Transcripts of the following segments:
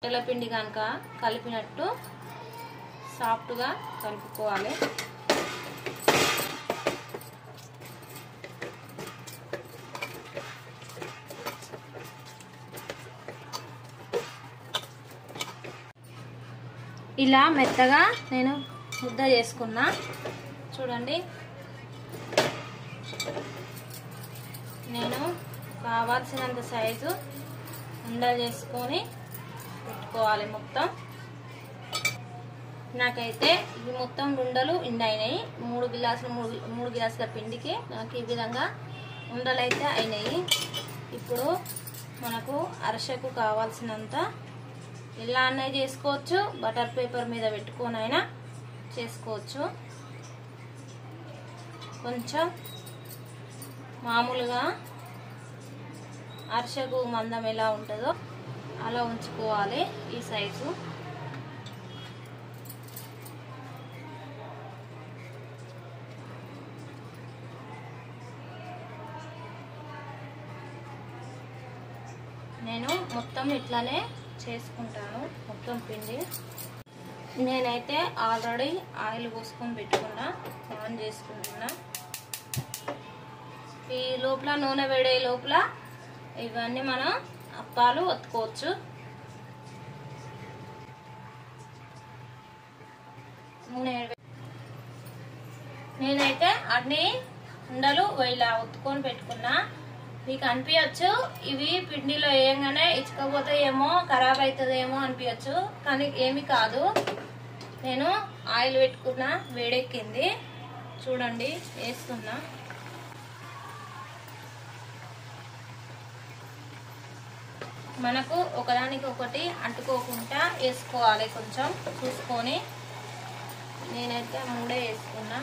తెల్లపిండి కనుక కలిపినట్టు సాఫ్ట్గా కలుపుకోవాలి. ఇలా మెత్తగా నేను ముద్ద చేసుకున్నా. చూడండి, నేను కావాల్సినంత సైజు ఉండలు చేసుకొని పెట్టుకోవాలి. మొత్తం నాకైతే ఇవి మొత్తం ఉండలు అయినాయి. మూడు గిలాసుల పిండికి నాకు ఈ విధంగా ఉండలు అయితే అయినాయి. ఇప్పుడు మనకు అరిసెకు కావాల్సినంత ఇలా అన్నయ్య చేసుకోవచ్చు, బటర్ పేపర్ మీద పెట్టుకొని అయినా చేసుకోవచ్చు. కొంచెం మామూలుగా అరిసెకు మందం ఎలా ఉంటుందో అలా ఉంచుకోవాలి ఈ సైజు. నేను మొత్తం ఇట్లానే చేసుకుంటాను. మొత్తం పిండి నేనైతే ఆల్రెడీ ఆయిల్ పోసుకొని పెట్టుకున్నా, ఆన్ చేసుకుంటున్నా. ఈ లోపల నూనె వేడే లోపల ఇవన్నీ మనం అప్పాలు ఒత్తుకోవచ్చు. నేనైతే అన్ని ఉండలు ఇలా ఒత్తుకొని పెట్టుకున్నా. మీకు అనిపించచ్చు ఇవి పిండిలో వేయగానే ఇచ్చుకపోతాయేమో, ఖరాబ్ అవుతుందేమో అనిపించచ్చు, కానీ ఏమి కాదు. నేను ఆయిల్ పెట్టుకున్నా, వేడెక్కింది. చూడండి, వేస్తున్నా. మనకు ఒకదానికి ఒకటి అంటుకోకుండా వేసుకోవాలి, కొంచెం చూసుకొని. నేనైతే మూడే వేసుకున్నా.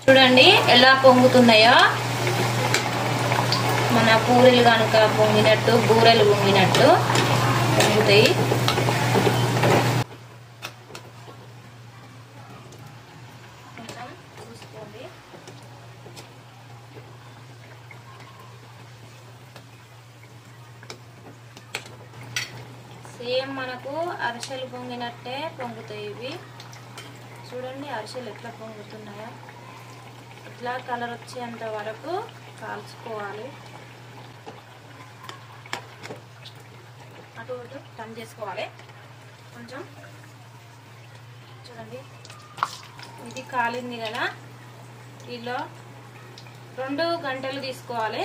చూడండి ఎలా పొంగుతున్నాయో, మన పూరీలు కనుక పొంగినట్టు, బూరెలు పొంగినట్టు పొంగుతాయి. కొంచెం చూసుకోండి. సేమ్ మనకు అరిసెలు పొంగినట్టే పొంగుతాయి ఇవి. చూడండి అరిసెలు ఎట్లా పొంగుతున్నాయో. ఇట్లా కలర్ వచ్చేంత వరకు కాల్చుకోవాలి. అటు ఇటు టర్న్ చేసుకోవాలి కొంచెం. చూడండి ఇది కాలింది కదా. ఇలా 2 గంటలు తీసుకోవాలి.